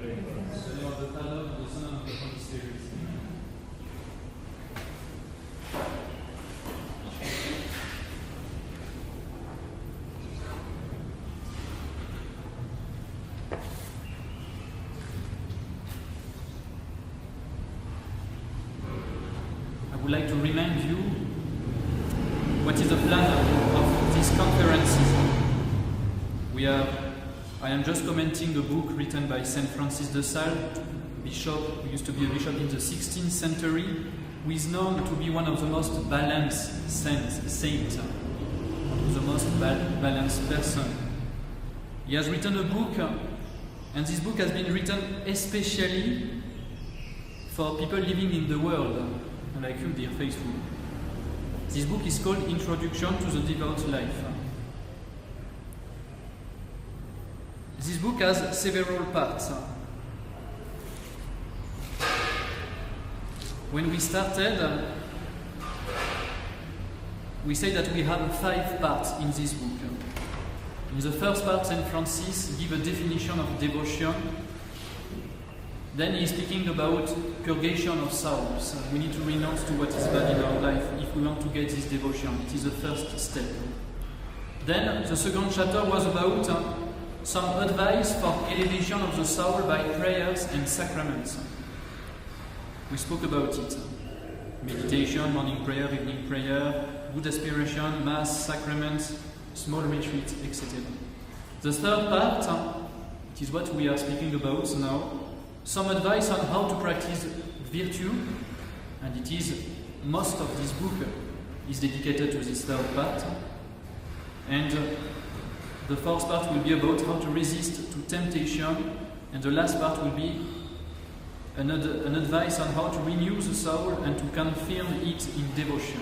I would like to remind you what is the plan of these conferences. I am just commenting a book written by Saint Francis de Sales, bishop who used to be a bishop in the 16th century, who is known to be one of the most balanced saints, the most balanced person. He has written a book, and this book has been written especially for people living in the world, like you, dear faithful. This book is called Introduction to the Devout Life. This book has several parts. When we started, we say that we have 5 parts in this book. In the first part, Saint Francis gives a definition of devotion. Then he is speaking about purgation of souls. We need to renounce to what is bad in our life if we want to get this devotion. It is the first step. Then the second chapter was about some advice for elevation of the soul by prayers and sacraments. We spoke about it. Meditation, morning prayer, evening prayer, good aspiration, mass, sacraments, small retreat, etc. The third part, it is what we are speaking about now. Some advice on how to practice virtue, and it is most of this book is dedicated to this third part. And the fourth part will be about how to resist to temptation, and the last part will be an advice on how to renew the soul and to confirm it in devotion.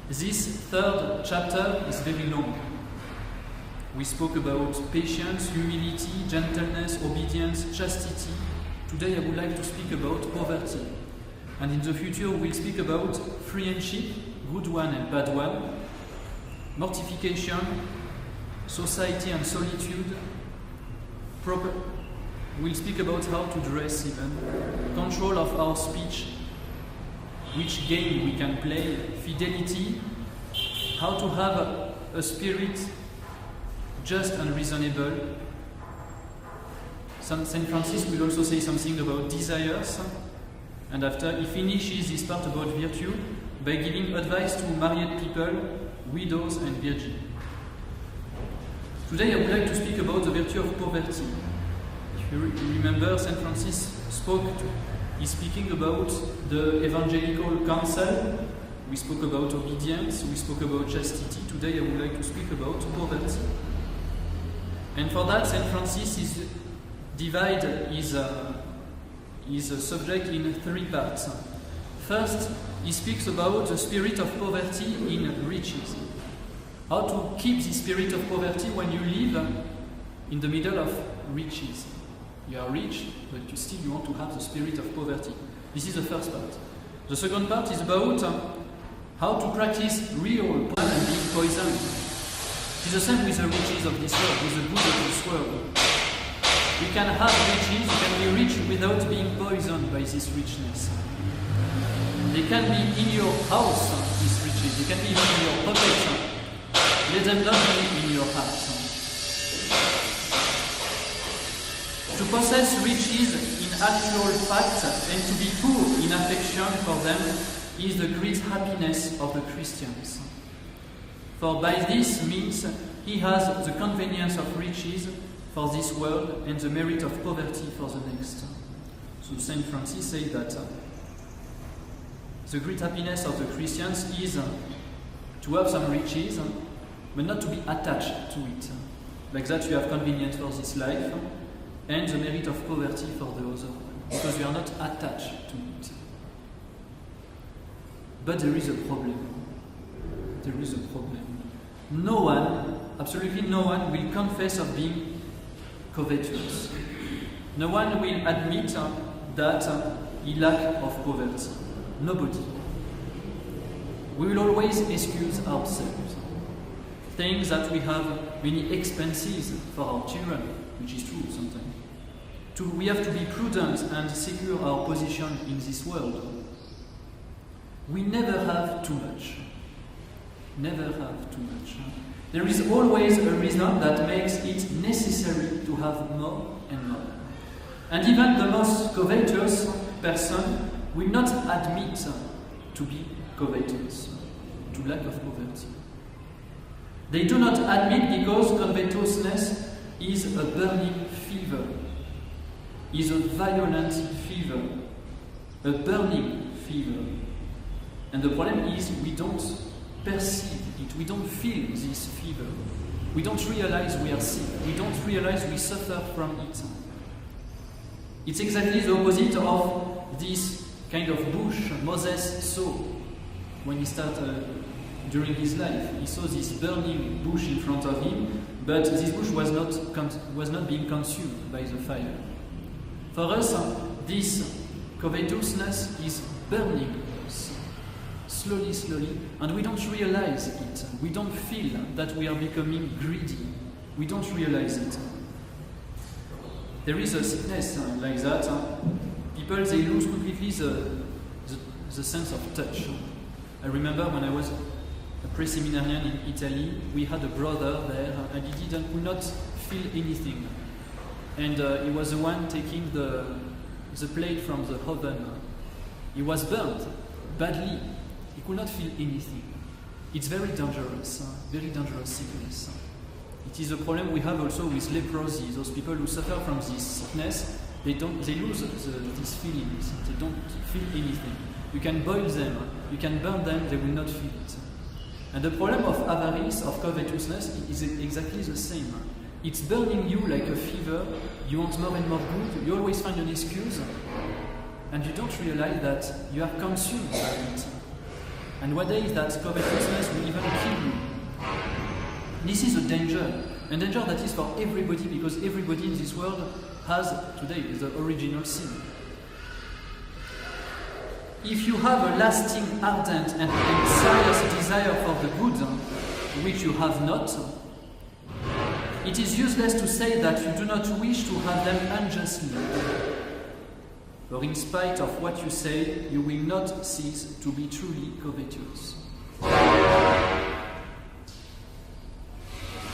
This third chapter is very long. We spoke about patience, humility, gentleness, obedience, chastity. Today I would like to speak about poverty. And in the future we'll speak about friendship, good one and bad one, mortification, society and solitude. We'll speak about how to dress even, control of our speech, which game we can play, fidelity, how to have a spirit just and reasonable. Saint Francis will also say something about desires, and after he finishes this part about virtue by giving advice to married people, widows and virgins. Today I would like to speak about the virtue of poverty. If you remember, Saint Francis is speaking about the evangelical counsel. We spoke about obedience, we spoke about chastity. Today I would like to speak about poverty. And for that, Saint Francis divides his subject in 3 parts. First, he speaks about the spirit of poverty in riches. How to keep the spirit of poverty when you live in the middle of riches. You are rich, but you want to have the spirit of poverty. This is the first part. The second part is about how to practice real poison and being poisoned. It is the same with the riches of this world, with the good of this world. You can have riches, you can be rich without being poisoned by this richness. They can be in your house, these riches. They can be in your pocket. Let them not be in your heart. To possess riches in actual fact and to be poor in affection for them is the great happiness of the Christians. For by this means he has the convenience of riches for this world and the merit of poverty for the next. So Saint Francis says that the great happiness of the Christians is to have some riches, but not to be attached to it. Like that you have convenience for this life, and the merit of poverty for the other one, because we are not attached to it. But there is a problem. There is a problem. No one, absolutely no one, will confess of being covetous. No one will admit that he lacks of poverty. Nobody. We will always excuse ourselves. Things that we have many expenses for our children, which is true sometimes. we have to be prudent and secure our position in this world. We never have too much. Never have too much. There is always a reason that makes it necessary to have more and more. And even the most covetous person will not admit to be covetous, to lack of poverty. They do not admit because covetousness is a burning fever, is a violent fever, a burning fever. And the problem is we don't perceive it, we don't feel this fever. We don't realize we are sick, we don't realize we suffer from it. It's exactly the opposite of this kind of bush Moses saw when he started during his life. He saw this burning bush in front of him, but this bush was not being consumed by the fire. For us, this covetousness is burning us slowly, slowly, and we don't realize it. We don't feel that we are becoming greedy. We don't realize it. There is a sickness like that. People, they lose completely the sense of touch. I remember when I was a pre-seminarian in Italy, we had a brother there, and he could not feel anything. And he was the one taking the plate from the oven. He was burnt badly. He could not feel anything. It's very dangerous sickness. It is a problem we have also with leprosy. Those people who suffer from this sickness, they lose these feelings. They don't feel anything. You can boil them, you can burn them, they will not feel it. And the problem of avarice, of covetousness, is exactly the same. It's burning you like a fever. You want more and more good. You always find an excuse, and you don't realize that you are consumed by it. And one day that covetousness will even kill you. This is a danger that is for everybody, because everybody in this world has today the original sin. If you have a lasting, ardent and serious desire for the good, which you have not, it is useless to say that you do not wish to have them unjustly. For in spite of what you say, you will not cease to be truly covetous.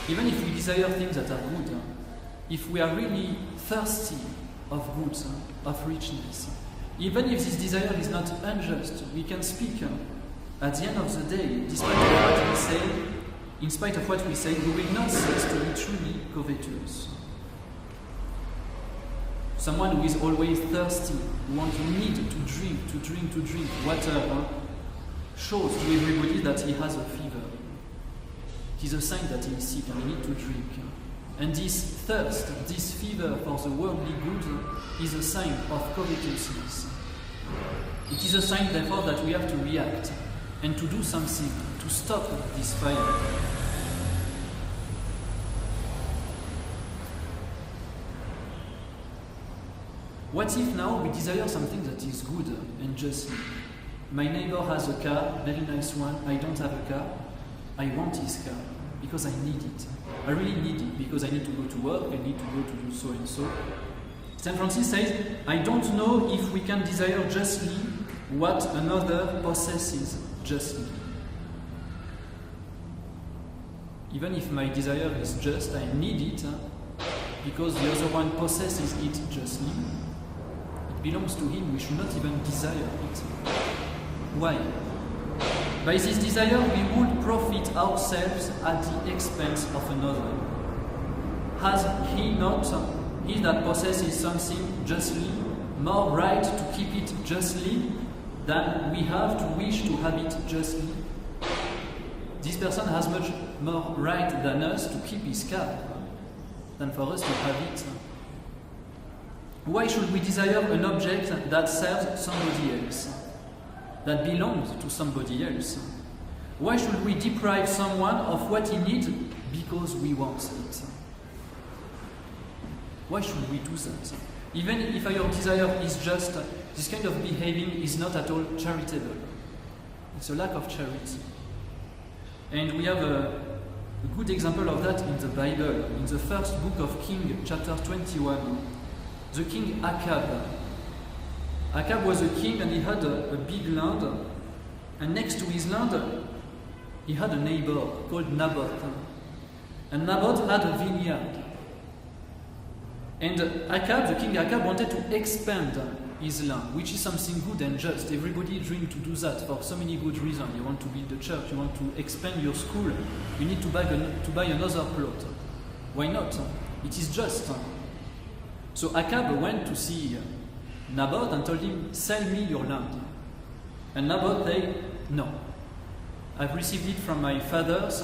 Even if we desire things that are good, if we are really thirsty of goods, of richness, even if this desire is not unjust, we can speak at the end of the day, despite of what we say, in spite of what we say, we will not cease to be truly covetous. Someone who is always thirsty, who need to drink water, shows to everybody that he has a fever. It is a sign that he is sick and he needs to drink. And this thirst, this fever for the worldly good, is a sign of covetousness. It is a sign, therefore, that we have to react and to do something to stop this fire. What if now we desire something that is good and justly? My neighbor has a car, very nice one. I don't have a car. I want his car because I need it. I really need it because I need to go to work, I need to go to do so and so. St. Francis says, I don't know if we can desire justly what another possesses justly. Even if my desire is just, I need it because the other one possesses it justly. It belongs to him, we should not even desire it. Why? By this desire, we would profit ourselves at the expense of another. Has he not, he that possesses something justly, more right to keep it justly than we have to wish to have it justly? This person has much more right than us to keep his car than for us to have it. Why should we desire an object that serves somebody else, that belongs to somebody else? Why should we deprive someone of what he needs because we want it? Why should we do that? Even if our desire is just, this kind of behaving is not at all charitable. It's a lack of charity. And we have a good example of that in the Bible, in the first book of Kings, chapter 21. the king Achab. Achab was a king and he had a big land, and next to his land he had a neighbor called Naboth. And Naboth had a vineyard. And Achab, the king Achab, wanted to expand his land, which is something good and just. Everybody dreams to do that for so many good reasons. You want to build a church, you want to expand your school, you need to buy another plot. Why not? It is just. So Achab went to see Naboth and told him, "Sell me your land." And Naboth said, "No. I've received it from my fathers,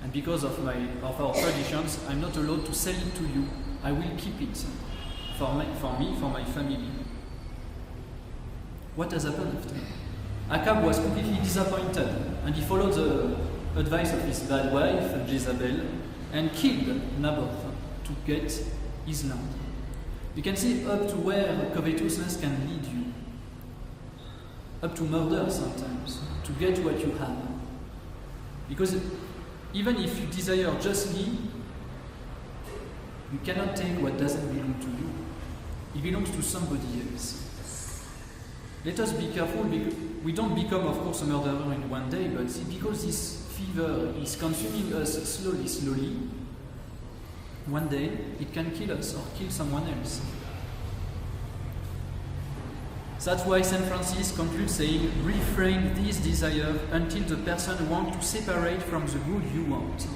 and because of our traditions, I'm not allowed to sell it to you. I will keep it for my family." What has happened after? Achab was completely disappointed, and he followed the advice of his bad wife, Jezebel, and killed Naboth to get his land. You can see up to where covetousness can lead you. Up to murder sometimes, to get what you have. Because even if you desire justly, you cannot take what doesn't belong to you. It belongs to somebody else. Let us be careful, because we don't become, of course, a murderer in one day, but because this fever is consuming us slowly, one day it can kill us or kill someone else. That's why St. Francis concludes saying, refrain this desire until the person wants to separate from the good you want.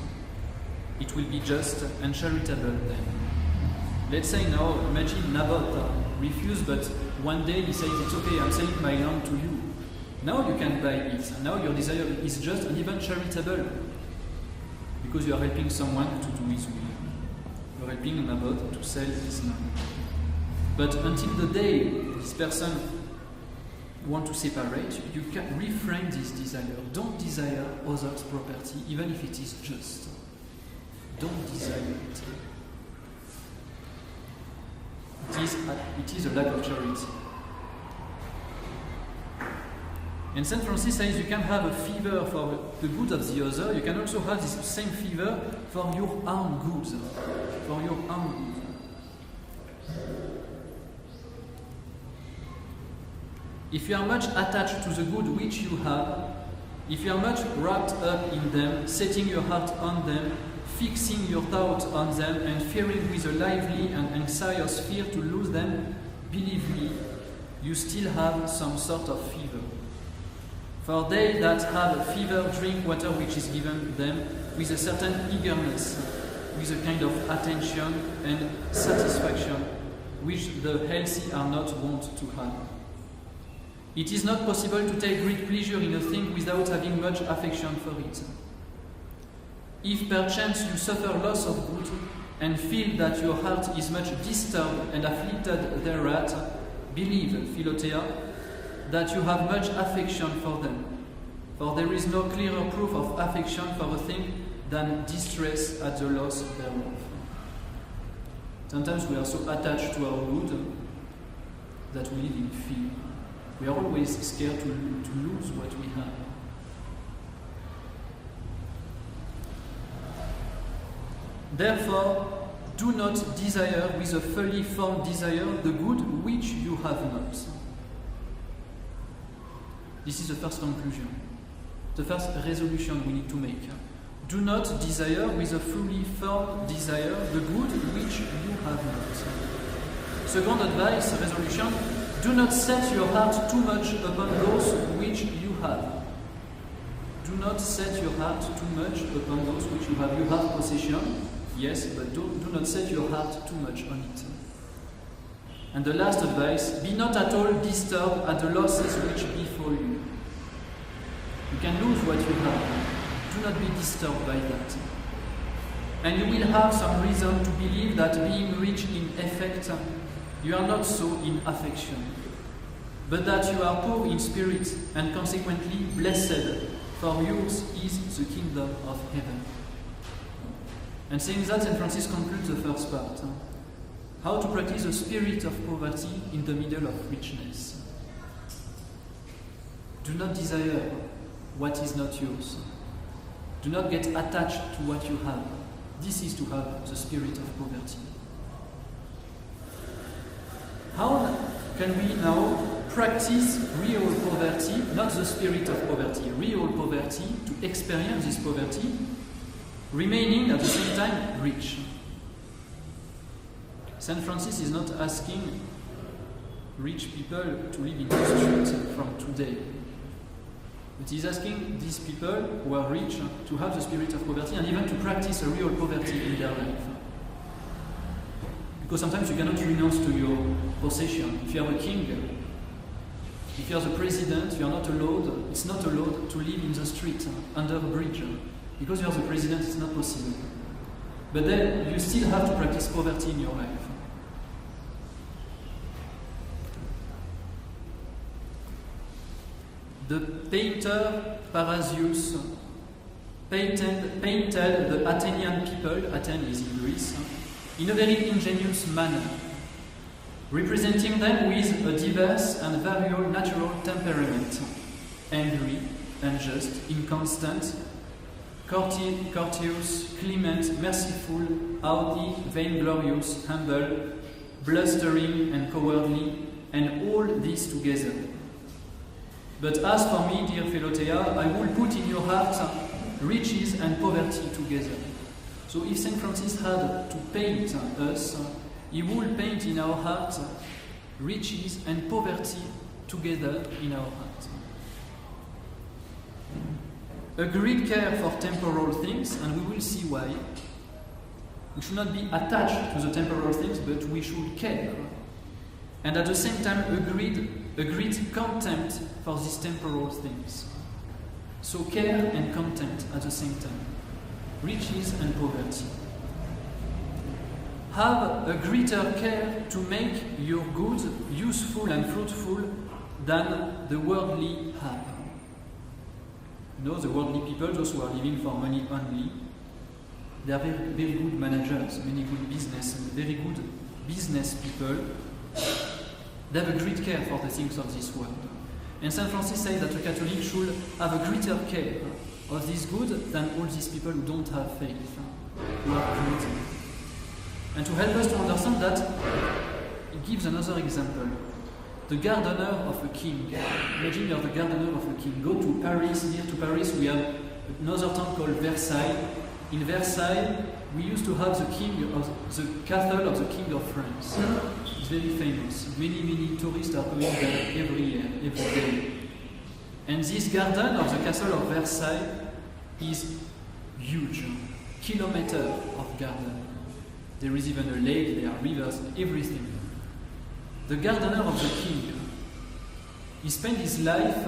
It will be just and charitable then. Let's say now, imagine Naboth refused, but one day he says, "It's okay, I'm selling my land to you." Now you can buy it. And now your desire is just and even charitable. Because you are helping someone to do his will. You are helping Naboth to sell his land. But until the day this person wants to separate, you can refrain this desire. Don't desire others' property, even if it is just. Don't desire it. It is a lack of charity. And St. Francis says you can have a fever for the good of the other, you can also have this same fever for your own goods. For your own good. If you are much attached to the good which you have, if you are much wrapped up in them, setting your heart on them, fixing your thoughts on them, and fearing with a lively and anxious fear to lose them, believe me, you still have some sort of fever. For they that have a fever drink water which is given them with a certain eagerness, with a kind of attention and satisfaction which the healthy are not wont to have. It is not possible to take great pleasure in a thing without having much affection for it. If perchance you suffer loss of good, and feel that your heart is much disturbed and afflicted thereat, believe, Philotea, that you have much affection for them. For there is no clearer proof of affection for a thing than distress at the loss thereof. Sometimes we are so attached to our good that we live in fear. We are always scared to lose what we have. Therefore, do not desire with a fully formed desire the good which you have not. This is the first conclusion, the first resolution we need to make. Do not desire with a fully formed desire the good which you have not. Second advice, resolution, do not set your heart too much upon those which you have. Do not set your heart too much upon those which you have. You have possession, yes, but do not set your heart too much on it. And the last advice, be not at all disturbed at the losses which befall you. You can lose what you have. Do not be disturbed by that. And you will have some reason to believe that being rich in effect, you are not so in affection, but that you are poor in spirit and consequently blessed, for yours is the kingdom of heaven. And saying that, St. Francis concludes the first part. How to practice a spirit of poverty in the middle of richness. Do not desire what is not yours. Do not get attached to what you have. This is to have the spirit of poverty. How can we now practice real poverty, not the spirit of poverty, real poverty, to experience this poverty, remaining at the same time rich? St. Francis is not asking rich people to live in the street from today. But he's asking these people who are rich to have the spirit of poverty and even to practice a real poverty in their life. Because sometimes you cannot renounce to your possession. If you are a king, if you are the president, you are not allowed, it's not allowed to live in the street, under a bridge. Because you are the president, it's not possible. But then you still have to practice poverty in your life. The painter Parasius painted the Athenian people, Athens is in Greece, in a very ingenious manner, representing them with a diverse and variable natural temperament, angry, unjust, inconstant, courteous, clement, merciful, haughty, vainglorious, humble, blustering and cowardly, and all this together. But as for me, dear Philotea, I will put in your heart riches and poverty together. So if St. Francis had to paint us, he would paint in our heart riches and poverty together in our heart. A great care for temporal things, and we will see why. We should not be attached to the temporal things, but we should care. And at the same time, a great contempt for these temporal things. So care and contempt at the same time. Riches and poverty. Have a greater care to make your goods useful and fruitful than the worldly have. You know, the worldly people, those who are living for money only, they are very, very good managers, many good business, and very good business people. They have a great care for the things of this world. And St. Francis says that a Catholic should have a greater care of this good than all these people who don't have faith, who are greedy. And to help us to understand that, he gives another example. The gardener of a king. Imagine you are the gardener of a king. Go to Paris. Near to Paris we have another town called Versailles. In Versailles we used to have the castle of the king of France. It's very famous. Many tourists are going there every year, every day. And this garden of the castle of Versailles is huge. Kilometer of garden. There is even a lake, there are rivers, everything. The gardener of the king, he spent his life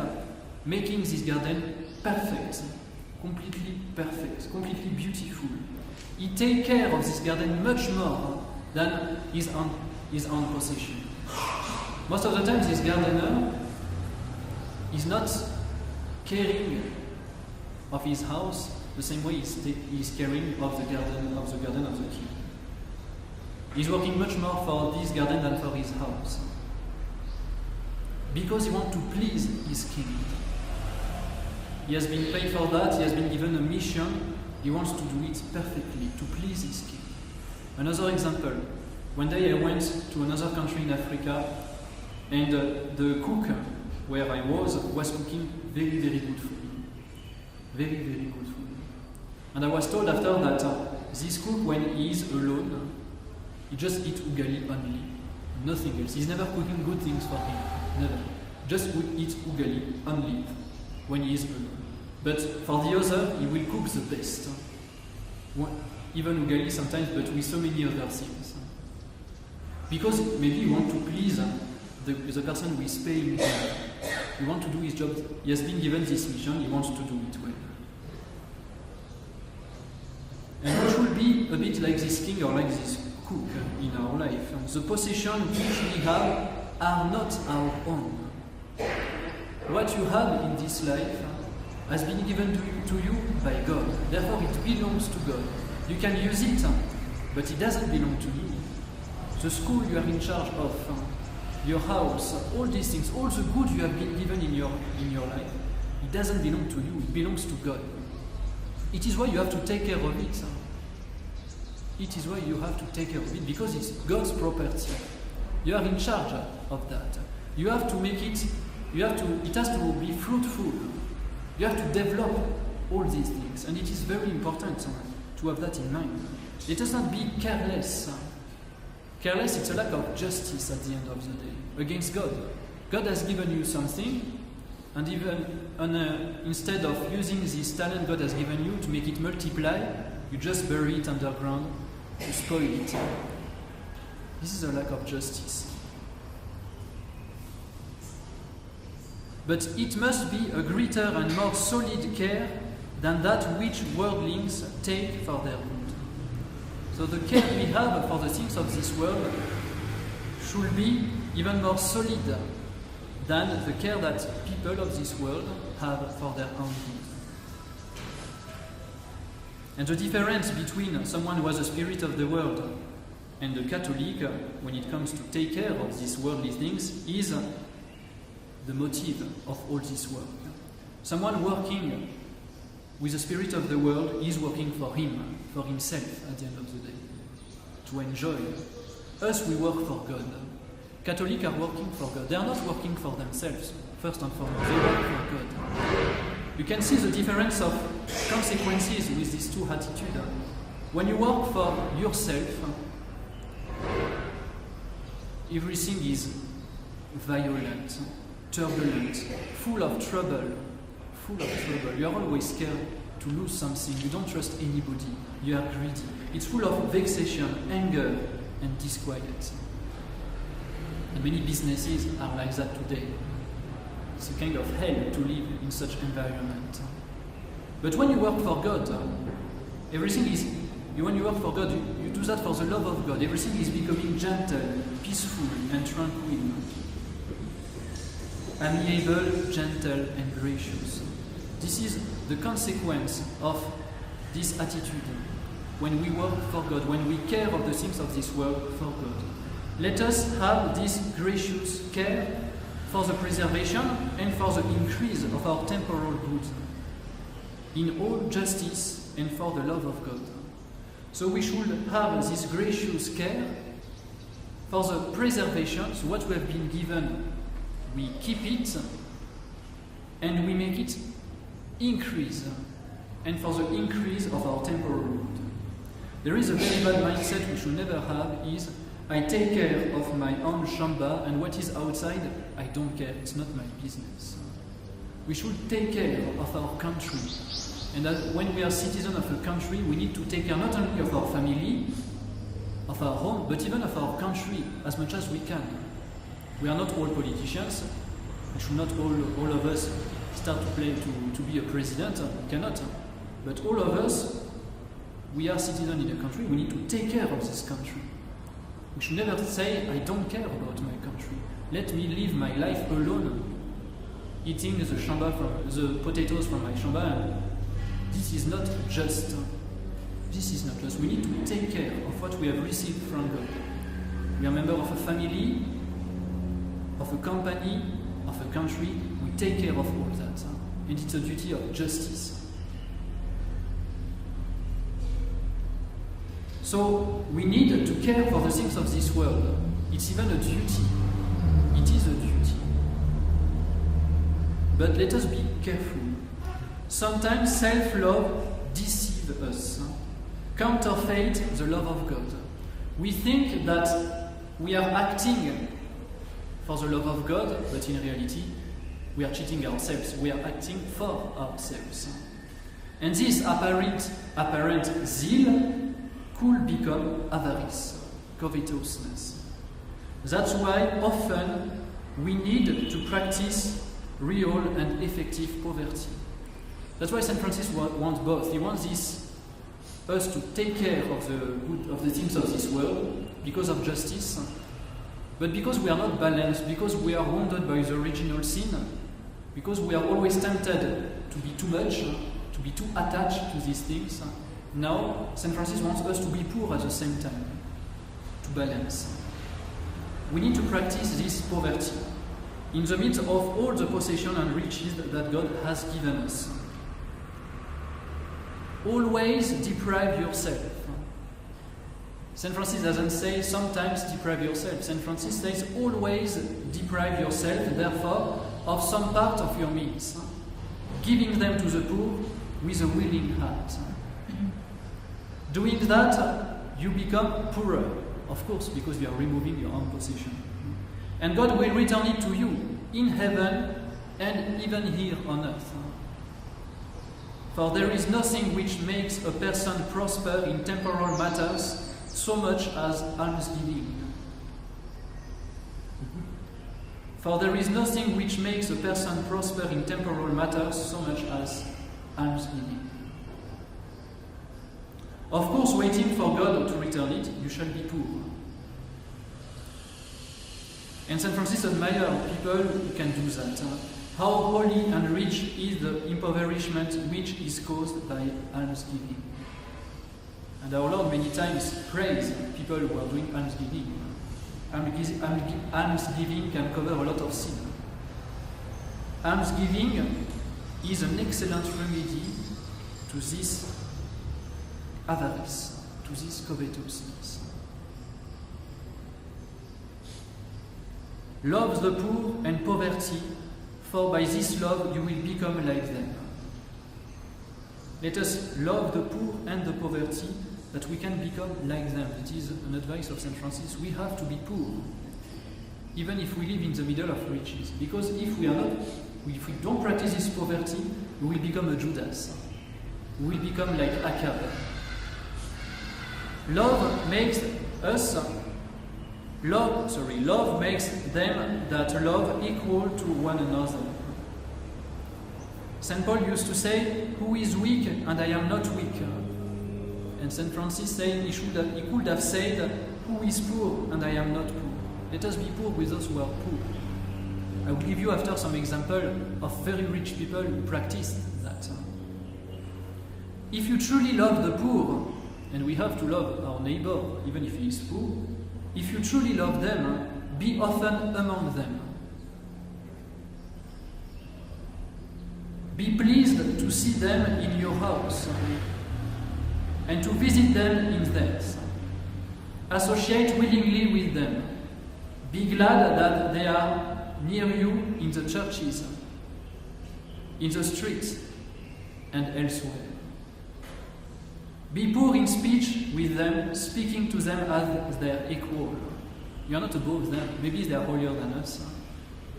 making this garden perfect, completely perfect, completely beautiful. He takes care of this garden much more than his own possession. Most of the time, this gardener is not caring of his house the same way he's caring of the garden of the king. He's working much more for this garden than for his house. Because he wants to please his king. He has been paid for that, he has been given a mission, he wants to do it perfectly, to please his king. Another example, one day I went to another country in Africa, and the cook where I was cooking very, very good food. Very, very good food. And I was told after that this cook, when he is alone, he just eats ugali only, nothing else. He's never cooking good things for him, never. Just would eat ugali only when he is alone. But for the other, he will cook the best. Even ugali sometimes, but with so many other things. Because maybe you want to please the person who is paying him. He wants to do his job. He has been given this mission, he wants to do it well. And we should be a bit like this king or like this cook in our life. The possessions which we have are not our own. What you have in this life has been given to you by God. Therefore it belongs to God. You can use it, but it doesn't belong to you. The school you are in charge of, your house, all these things, all the good you have been given in your life, it doesn't belong to you, it belongs to God. It is why you have to take care of it. It is why you have to take care of it, because it's God's property. You are in charge of that. You have to make it, it has to be fruitful. You have to develop all these things. And it is very important to have that in mind. Let us not be careless. Careless, it's a lack of justice at the end of the day, against God. God has given you something, and even instead of using this talent God has given you to make it multiply, you just bury it underground to spoil it. This is a lack of justice. But it must be a greater and more solid care than that which worldlings take for their good. So the care we have for the things of this world should be even more solid than the care that people of this world have for their own good. And the difference between someone who has a spirit of the world and the Catholic, when it comes to take care of these worldly things, is the motive of all this work. Someone working with the spirit of the world is working for him, for himself at the end of the day, to enjoy. Us, we work for God. Catholics are working for God. They are not working for themselves, first and foremost. They work for God. You can see the difference of consequences with these two attitudes. When you work for yourself, everything is violent, turbulent, full of trouble. You are always scared to lose something. You don't trust anybody. You are greedy. It's full of vexation, anger, and disquiet. And many businesses are like that today. It's a kind of hell to live in such environment. But when you work for God, everything is. When you work for God, you do that for the love of God. Everything is becoming gentle, peaceful, and tranquil. Amiable, gentle, and gracious. This is the consequence of this attitude. When we work for God, when we care of the things of this world for God. Let us have this gracious care for the preservation and for the increase of our temporal goods, in all justice and for the love of God. So we should have this gracious care for the preservation, so what we have been given, we keep it and we make it increase, and for the increase of our temporal good. There is a very bad mindset we should never have, is I take care of my own shamba, and what is outside, I don't care, it's not my business. We should take care of our country. And that when we are citizens of a country, we need to take care not only of our family, of our home, but even of our country as much as we can. We are not all politicians. We should not all of us start to play to be a president. We cannot. But all of us, we are citizens in a country. We need to take care of this country. We should never say, I don't care about my country. Let me live my life alone, eating the potatoes from my shamba. This is not just. This is not just. We need to take care of what we have received from God. We are a member of a family, of a company, of a country. We take care of all that. And it's a duty of justice. So we need to care for the things of this world. It's even a duty. It is a duty. But let us be careful. Sometimes self-love deceives us, counterfeit the love of God. We think that we are acting for the love of God, but in reality, we are cheating ourselves. We are acting for ourselves. And this apparent zeal could become avarice, covetousness. That's why often we need to practice real and effective poverty. That's why St. Francis wants both. He wants us to take care of the things of this world because of justice, but because we are not balanced, because we are wounded by the original sin, because we are always tempted to be too much, to be too attached to these things. Now, St. Francis wants us to be poor at the same time, to balance. We need to practice this poverty in the midst of all the possession and riches that God has given us. Always deprive yourself. St. Francis doesn't say sometimes deprive yourself. St. Francis says always deprive yourself, therefore, of some part of your means, giving them to the poor with a willing heart. Doing that, you become poorer, of course, because you are removing your own possession. And God will return it to you in heaven and even here on earth. For there is nothing which makes a person prosper in temporal matters so much as almsgiving. For there is nothing which makes a person prosper in temporal matters so much as almsgiving. Of course, waiting for God to return it, you shall be poor. And St. Francis admired people who can do that. How holy and rich is the impoverishment which is caused by almsgiving. And our Lord many times praised people who are doing almsgiving. Almsgiving can cover a lot of sin. Almsgiving is an excellent remedy to this avarice, to this covetousness. Love the poor and poverty, for by this love you will become like them. Let us love the poor and the poverty, that we can become like them. It is an advice of St. Francis. We have to be poor, even if we live in the middle of riches. Because if we don't practice this poverty, we will become a Judas. We will become like Achab. Love makes them that love equal to one another. St. Paul used to say, "Who is weak and I am not weak?" And St. Francis said he could have said, "Who is poor and I am not poor?" Let us be poor with those who are poor. I will give you after some example of very rich people who practiced that. If you truly love the poor, and we have to love our neighbor even if he is poor, if you truly love them, be often among them. Be pleased to see them in your house and to visit them in theirs. Associate willingly with them. Be glad that they are near you in the churches, in the streets, and elsewhere. Be poor in speech with them, speaking to them as their equal. You are not above them. Maybe they are holier than us,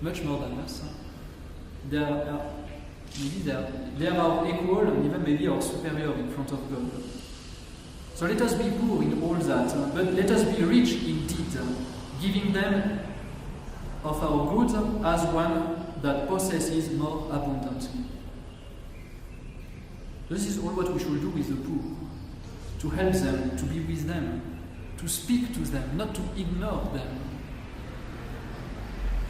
much more than us. They are our equal and even maybe our superior in front of God. So let us be poor in all that, but let us be rich indeed, giving them of our goods as one that possesses more abundantly. This is all what we should do with the poor. To help them, to be with them, to speak to them, not to ignore them.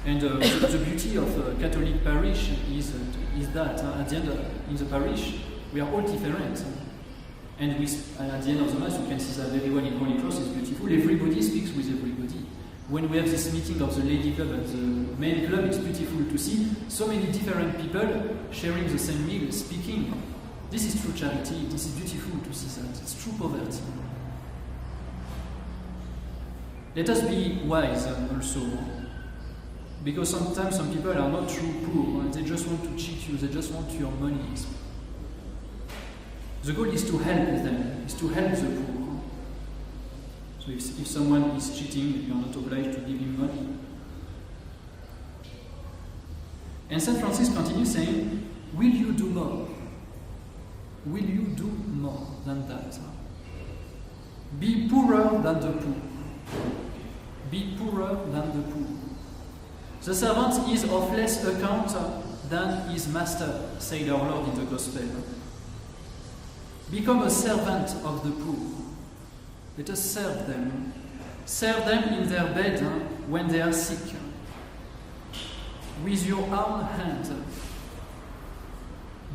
And the beauty of a Catholic parish is that at the end, in the parish, we are all different. And at the end of the Mass, you can see that everyone in Holy Cross is beautiful. Everybody speaks with everybody. When we have this meeting of the Lady Club and the main club, it's beautiful to see so many different people sharing the same meal, speaking. This is true charity. This is beautiful to see that. It's true poverty. Let us be wise also, because sometimes some people are not true poor, and they just want to cheat you, they just want your money. The goal is to help them, is to help the poor. So if someone is cheating, you are not obliged to give him money. And St. Francis continues saying, will you do more? Will you do more than that? Be poorer than the poor. Be poorer than the poor. The servant is of less account than his master, said our Lord in the Gospel. Become a servant of the poor. Let us serve them. Serve them in their bed when they are sick. With your own hand.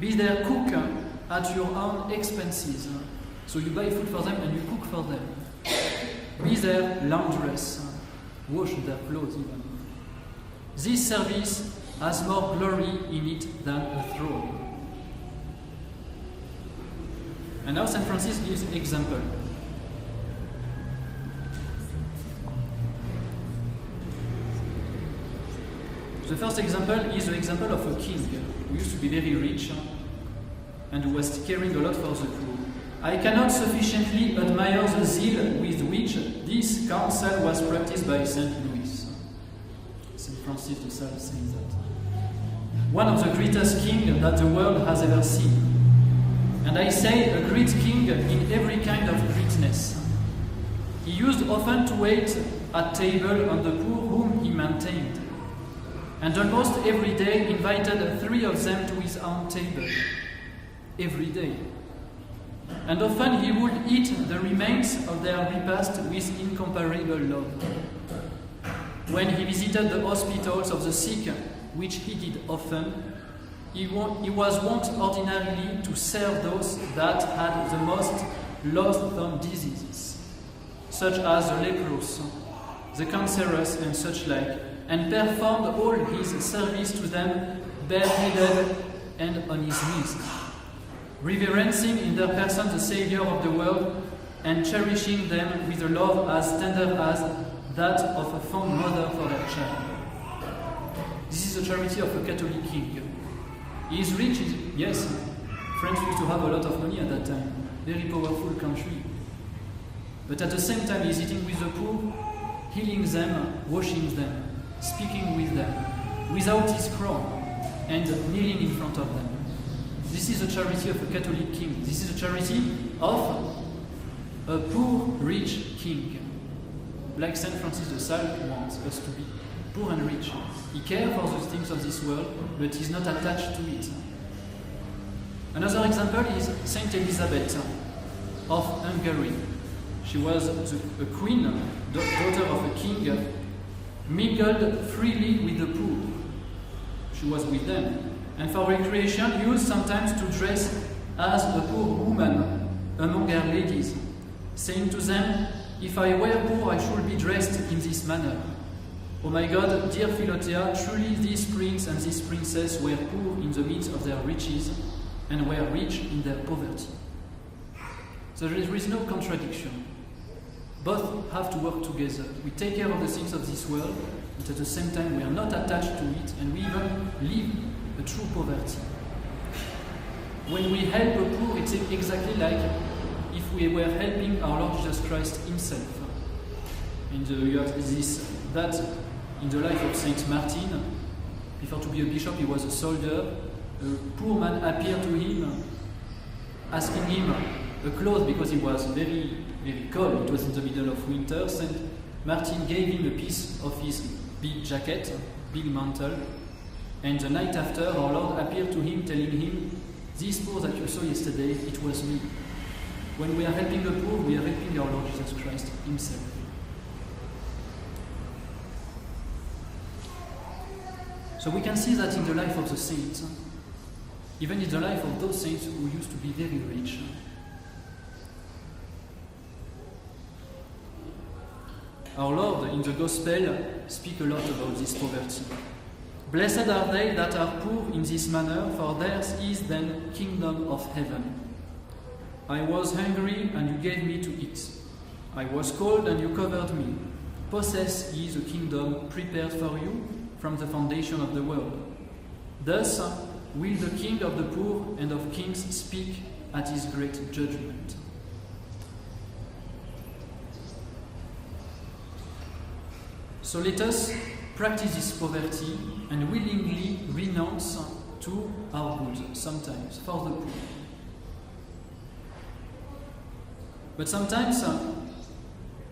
Be their cook at your own expenses. So you buy food for them and you cook for them. Be their laundress. Wash their clothes even. This service has more glory in it than a throne. And now St. Francis gives example. The first example is the example of a king who used to be very rich and who was caring a lot for the poor. I cannot sufficiently admire the zeal with which this counsel was practiced by St. Louis. St. Francis de Sales says that. One of the greatest kings that the world has ever seen. And I say a great king in every kind of greatness. He used often to wait at table on the poor whom he maintained, and almost every day invited 3 of them to his own table. Every day. And often he would eat the remains of their repast with incomparable love. When he visited the hospitals of the sick, which he did often, he was wont ordinarily to serve those that had the most loathsome diseases, such as the leprous, the cancerous, and such like, and performed all his service to them bareheaded and on his knees, reverencing in their person the Saviour of the world, and cherishing them with a love as tender as that of a fond mother for their child. This is the charity of a Catholic king. He is rich, yes. France used to have a lot of money at that time. Very powerful country. But at the same time, he is eating with the poor, healing them, washing them, speaking with them, without his crown, and kneeling in front of them. This is the charity of a Catholic king. This is the charity of a poor, rich king. Like St. Francis de Sales wants us to be. Poor and rich. He cares for the things of this world, but he's not attached to it. Another example is Saint Elizabeth of Hungary. She was a queen, daughter of a king, mingled freely with the poor. She was with them, and for recreation used sometimes to dress as a poor woman among her ladies, saying to them, "If I were poor, I should be dressed in this manner. Oh my God, dear Philotea, truly these prince and this princess were poor in the midst of their riches, and were rich in their poverty." So there is no contradiction. Both have to work together. We take care of the things of this world, but at the same time we are not attached to it, and we even live a true poverty. When we help the poor, it's exactly like if we were helping our Lord Jesus Christ himself. And you have that in the life of Saint Martin. Before to be a bishop, he was a soldier. A poor man appeared to him, asking him a cloth because he was very, very cold. It was in the middle of winter. Saint Martin gave him a piece of his big jacket, big mantle, and the night after, our Lord appeared to him, telling him, "This poor that you saw yesterday, it was me." When we are helping the poor, we are helping our Lord Jesus Christ himself. So we can see that in the life of the saints, even in the life of those saints who used to be very rich. Our Lord in the Gospel speaks a lot about this poverty. "Blessed are they that are poor in this manner, for theirs is the kingdom of heaven. I was hungry, and you gave me to eat. I was cold, and you covered me. Possess ye the kingdom prepared for you from the foundation of the world. Thus will the King of the poor and of kings speak at his great judgment." So let us practice this poverty and willingly renounce to our good, sometimes, for the poor. But sometimes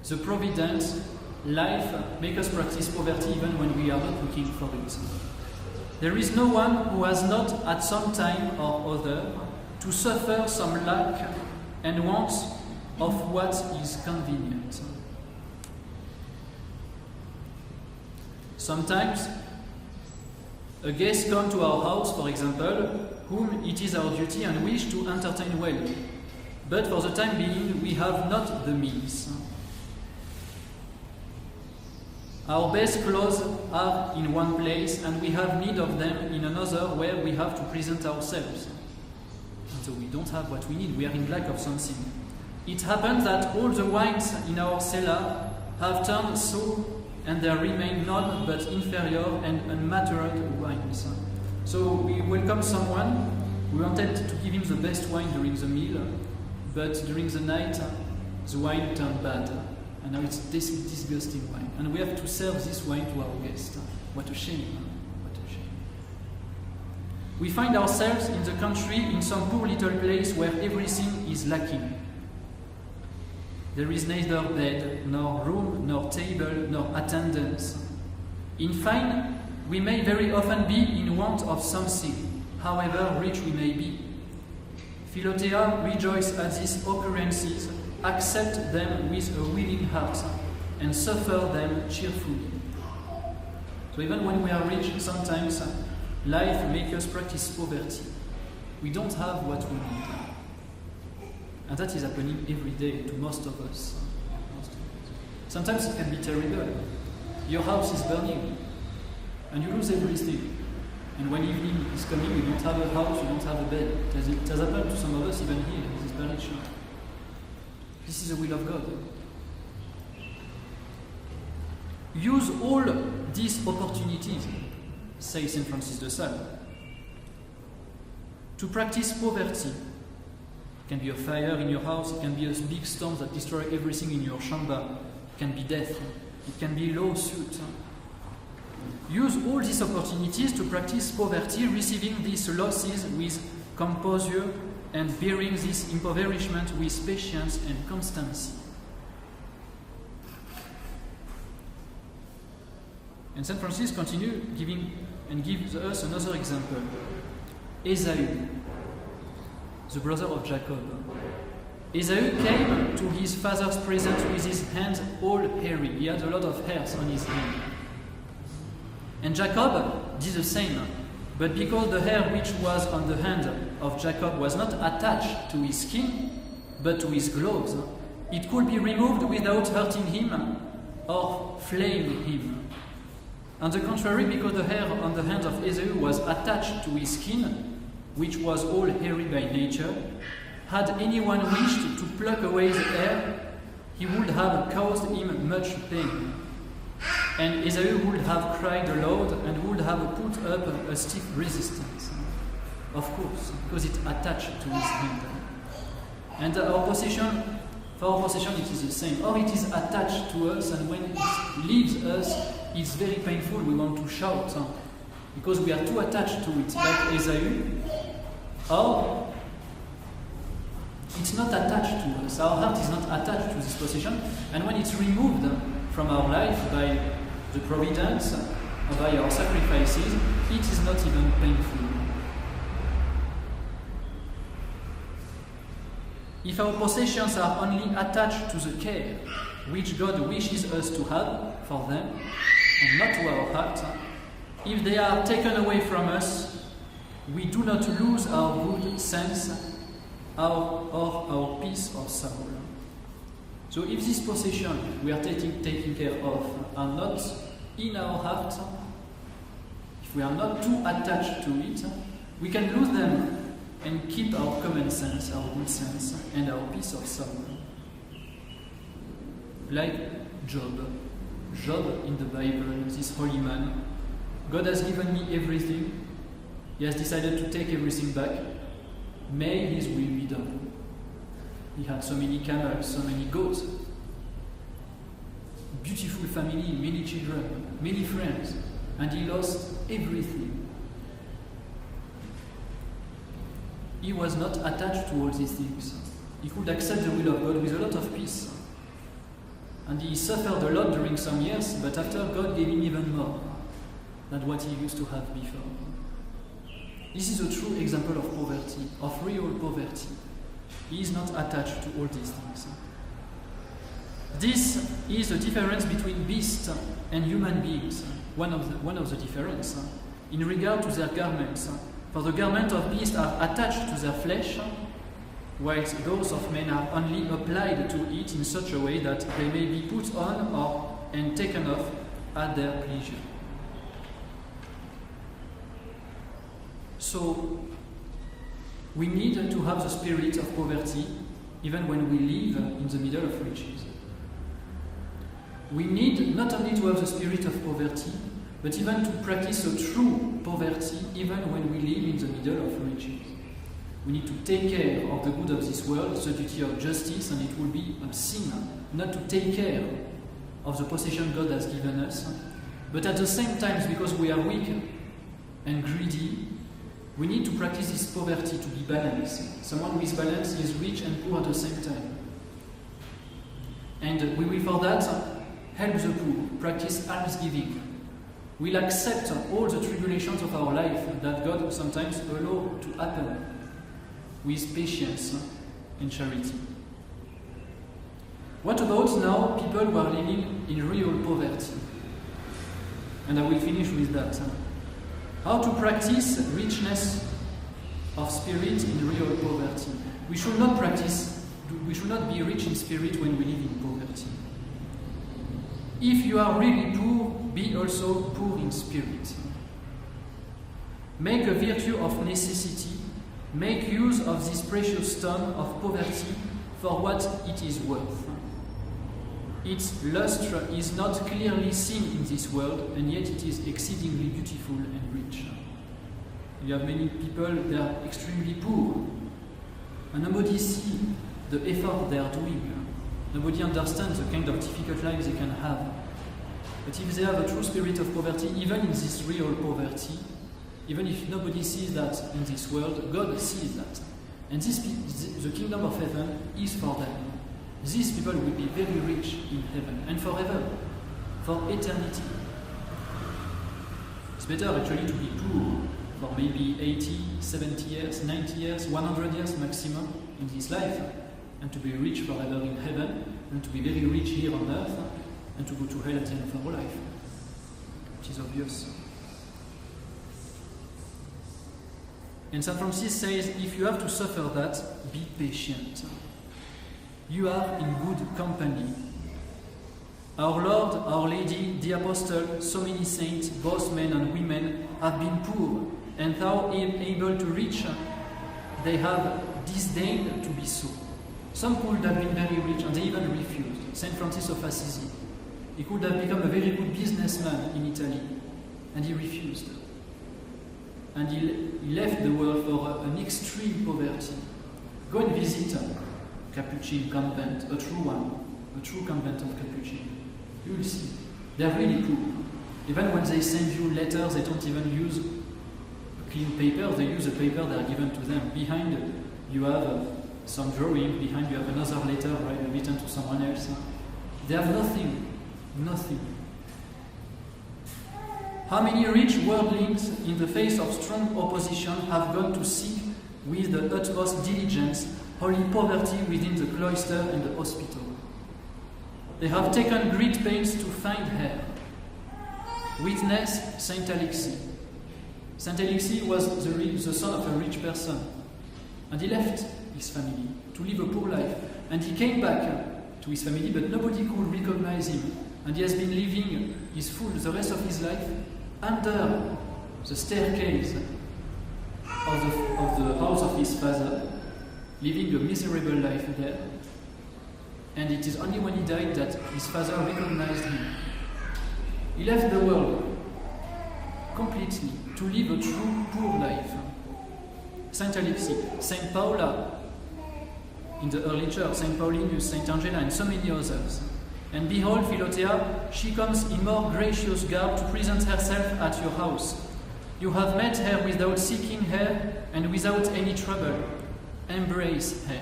the providence, life, make us practice poverty even when we are not looking for it. There is no one who has not at some time or other to suffer some lack and want of what is convenient. Sometimes a guest comes to our house, for example, whom it is our duty and wish to entertain well. But for the time being, we have not the means. Our best clothes are in one place, and we have need of them in another where we have to present ourselves. And so we don't have what we need. We are in lack of something. It happens that all the wines in our cellar have turned sour and there remain none but inferior and unmatured wines. So we welcome someone, we wanted to give him the best wine during the meal, but during the night the wine turned bad, and now it's disgusting wine. And we have to serve this wine to our guests. What a shame. What a shame. We find ourselves in the country in some poor little place where everything is lacking. There is neither bed, nor room, nor table, nor attendance. In fine, we may very often be in want of something, however rich we may be. Philotea rejoices at these occurrences, accept them with a willing heart, and suffer them cheerfully. So even when we are rich, sometimes life makes us practice poverty. We don't have what we need. And that is happening every day to most of us. Sometimes it can be terrible. Your house is burning, and you lose everything. And when evening is coming, you don't have a house, you don't have a bed. It has happened to some of us even here in this parish. This is the will of God. Use all these opportunities, says St. Francis de Sales, to practice poverty. It can be a fire in your house, it can be a big storm that destroys everything in your chamber, it can be death, it can be lawsuit. Use all these opportunities to practice poverty, receiving these losses with composure and bearing this impoverishment with patience and constancy. And St. Francis continues gives us another example. Esau, the brother of Jacob. Esau came to his father's presence with his hands all hairy. He had a lot of hairs on his hand. And Jacob did the same. But because the hair which was on the hand of Jacob was not attached to his skin, but to his gloves, it could be removed without hurting him or flaying him. On the contrary, because the hair on the hand of Esau was attached to his skin, which was all hairy by nature, had anyone wished to pluck away the hair, he would have caused him much pain. And Esau would have cried aloud and would have put up a stiff resistance. Of course, because it attached to his hand. And for our possession it is the same. Or it is attached to us, and when it leaves us, it's very painful. We want to shout because we are too attached to it, like Esau. Or it's not attached to us. Our heart is not attached to this possession, and when it's removed from our life by the providence or by our sacrifices, it is not even painful. If our possessions are only attached to the care which God wishes us to have for them, and not to our heart, if they are taken away from us, we do not lose our good sense or our peace of soul. So if this possession we are taking care of are not in our heart, if we are not too attached to it, we can lose them and keep our common sense, our good sense, and our peace of soul. Like Job. Job in the Bible, this holy man. God has given me everything. He has decided to take everything back. May his will be done. He had so many camels, so many goats, beautiful family, many children, many friends, and he lost everything. He was not attached to all these things. He could accept the will of God with a lot of peace. And he suffered a lot during some years, but after God gave him even more than what he used to have before. This is a true example of poverty, of real poverty. He is not attached to all these things. This is the difference between beasts and human beings. One of the difference in regard to their garments. For the garment of beasts are attached to their flesh, whilst those of men are only applied to it in such a way that they may be put on and taken off at their pleasure. So, we need to have the spirit of poverty even when we live in the middle of riches. We need not only to have the spirit of poverty, but even to practice a true poverty even when we live in the middle of riches. We need to take care of the good of this world, the duty of justice, and it will be a sin not to take care of the possession God has given us. But at the same time, because we are weak and greedy, we need to practice this poverty to be balanced. Someone who is balanced is rich and poor at the same time. And we will for that help the poor, practice almsgiving. We'll accept all the tribulations of our life that God sometimes allows to happen with patience and charity. What about now people who are living in real poverty? And I will finish with that. How to practice richness of spirit in real poverty. We should not be rich in spirit when we live in poverty. If you are really poor, be also poor in spirit. Make a virtue of necessity. Make use of this precious stone of poverty for what it is worth. Its luster is not clearly seen in this world, and yet it is exceedingly beautiful and rich. You have many people, they are extremely poor, and nobody sees the effort they are doing. Nobody understands the kind of difficult lives they can have. But if they have a true spirit of poverty, even in this real poverty, even if nobody sees that in this world, God sees that. And the kingdom of heaven is for them. These people will be very rich in heaven, and forever, for eternity. It's better actually to be poor for maybe 80, 70 years, 90 years, 100 years maximum in this life, and to be rich forever in heaven, and to be very rich here on earth, and to go to hell at the end of our life, which is obvious. And St. Francis says, if you have to suffer that, be patient. You are in good company. Our Lord, Our Lady, the Apostle, so many saints, both men and women, have been poor, and though able to reach, they have disdained to be so. Some could have been very rich, and they even refused. St. Francis of Assisi, he could have become a very good businessman in Italy, and he refused. And he left the world for an extreme poverty. Go and visit a Capuchin convent, a true one, a true convent of Capuchin. You will see, they are really poor. Even when they send you letters, they don't even use clean paper, they use a paper that are given to them. Behind you have some drawing, behind you have another letter written to someone else. They have nothing. How many rich worldlings in the face of strong opposition have gone to seek with the utmost diligence holy poverty within the cloister and the hospital. They have taken great pains to find her. Witness Saint Alexis. Saint Alexis was the son of a rich person, and he left his family to live a poor life, and he came back to his family, but nobody could recognize him, and he has been living the rest of his life under the staircase of the house of his father, living a miserable life there. And it is only when he died that his father recognized him. He left the world completely to live a true poor life. Saint Alexis, Saint Paula in the early church, Saint Paulinus, Saint Angela, and so many others. And behold, Philotea, she comes in more gracious garb to present herself at your house. You have met her without seeking her and without any trouble. Embrace her.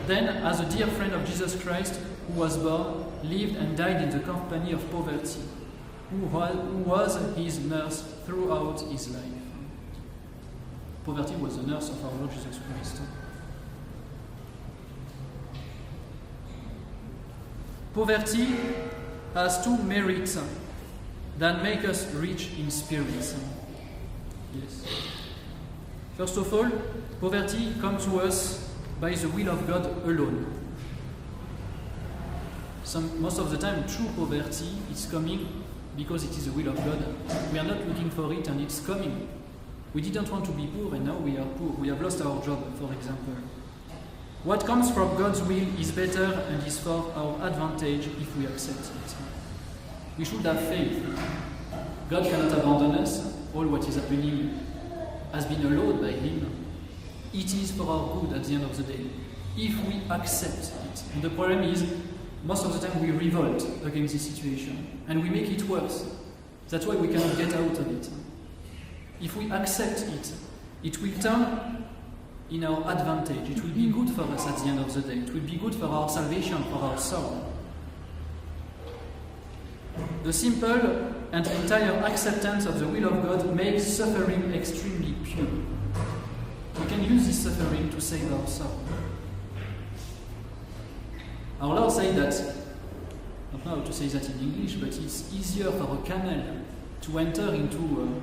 Then, as a dear friend of Jesus Christ, who was born, lived and died in the company of poverty, who was his nurse throughout his life. Poverty was the nurse of our Lord Jesus Christ. Poverty has two merits that make us rich in spirit. Yes. First of all, poverty comes to us by the will of God alone. Most of the time, true poverty is coming because it is the will of God. We are not looking for it, and it's coming. We didn't want to be poor, and now we are poor. We have lost our job, for example. What comes from God's will is better and is for our advantage if we accept it. We should have faith. God cannot abandon us. All what is happening has been allowed by Him. It is for our good at the end of the day, if we accept it. And the problem is, most of the time we revolt against this situation, and we make it worse. That's why we cannot get out of it. If we accept it, it will turn in our advantage. It will be good for us at the end of the day. It will be good for our salvation, for our soul. The simple and entire acceptance of the will of God makes suffering extremely pure. We can use this suffering to save our soul. Our Lord said that, I don't know how to say that in English, but it's easier for a camel to enter into, you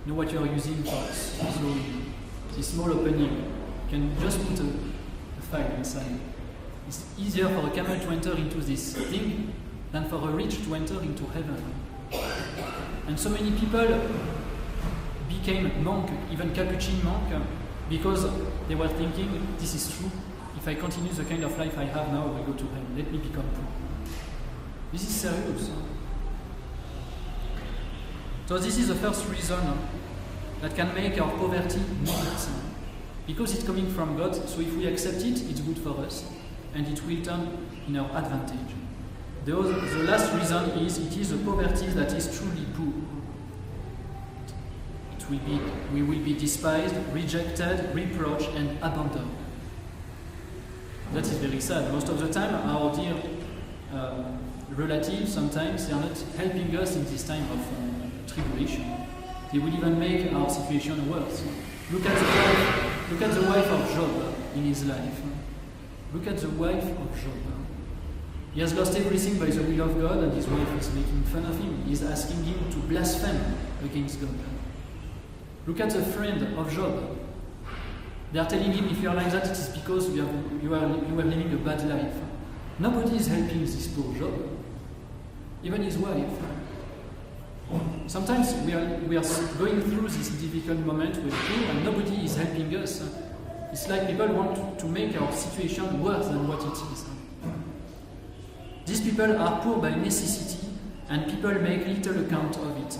know what you are using for, so this small opening, you can just put a file inside. It's easier for a camel to enter into this thing than for a rich to enter into heaven. And so many people became monk, even Capuchin monk, because they were thinking, this is true, if I continue the kind of life I have now, I will go to heaven, let me become poor. This is serious. So this is the first reason that can make our poverty merit. Because it's coming from God, so if we accept it, it's good for us, and it will turn in our advantage. The last reason is it is a poverty that is truly poor. We will be despised, rejected, reproached, and abandoned. That is very sad. Most of the time, our dear relatives, sometimes, they are not helping us in this time of tribulation. They will even make our situation worse. Look at the wife of Job in his life. Look at the wife of Job. He has lost everything by the will of God, and his wife is making fun of him. He is asking him to blaspheme against God. Look at the friend of Job. They are telling him, if you are like that, it is because you are living a bad life. Nobody is helping this poor Job, even his wife. Sometimes we are going through this difficult moment with poor, and nobody is helping us. It's like people want to make our situation worse than what it is. These people are poor by necessity, and people make little account of it.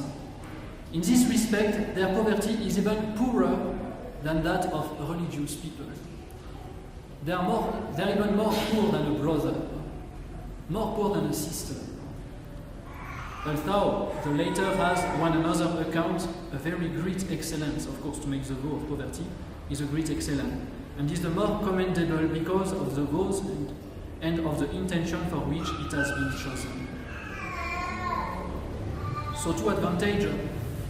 In this respect, their poverty is even poorer than that of religious people. They are even more poor than a brother, more poor than a sister. Although the latter has one another account a very great excellence, of course, to make the vow of poverty is a great excellence, and is the more commendable because of the vows and of the intention for which it has been chosen. So, two advantages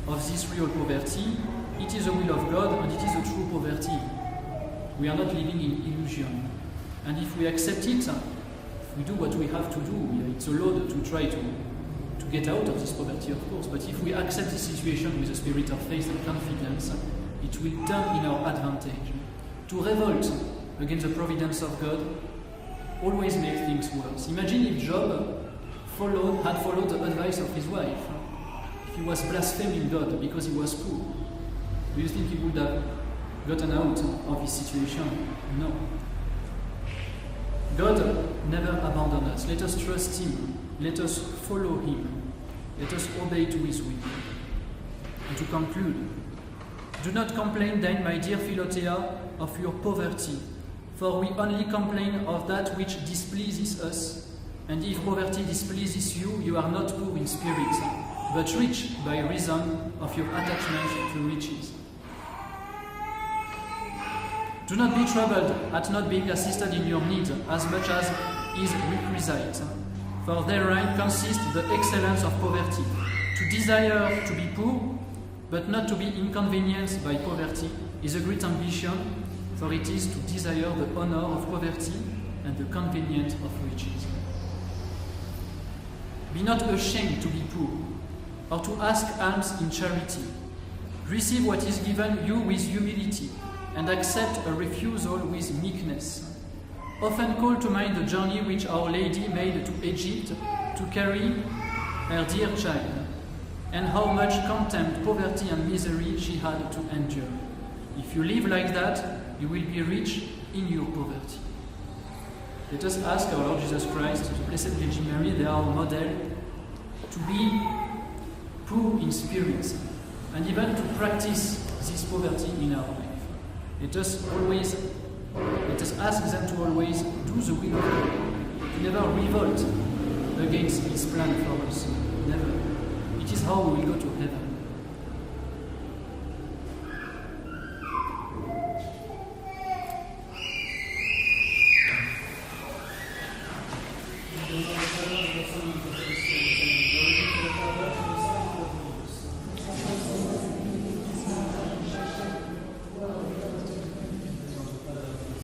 of this real poverty: it is the will of God, and it is a true poverty. We are not living in illusion, and if we accept it, if we do what we have to do, it's allowed to try to get out of this poverty, of course. But if we accept the situation with a spirit of faith and confidence, it will turn in our advantage. To revolt against the providence of God always makes things worse. Imagine if Job had followed the advice of his wife. If he was blaspheming God because he was poor, do you think he would have gotten out of his situation? No. God never abandoned us. Let us trust Him. Let us follow Him. Let us obey to His will. And to conclude, do not complain then, my dear Philotea, of your poverty, for we only complain of that which displeases us. And if poverty displeases you, you are not poor in spirit, but rich by reason of your attachment to riches. Do not be troubled at not being assisted in your need as much as is requisite, for therein consists the excellence of poverty. To desire to be poor, but not to be inconvenienced by poverty, is a great ambition, for it is to desire the honor of poverty and the convenience of riches. Be not ashamed to be poor, or to ask alms in charity. Receive what is given you with humility, and accept a refusal with meekness. Often call to mind the journey which Our Lady made to Egypt to carry her dear child, and how much contempt, poverty, and misery she had to endure. If you live like that, you will be rich in your poverty. Let us ask our Lord Jesus Christ, the Blessed Virgin Mary, they are a model to be poor in spirit and even to practice this poverty in our life. Let us ask them to always do the will of God, to never revolt against His plan for us. Never. It is how we will go to heaven. Thank you.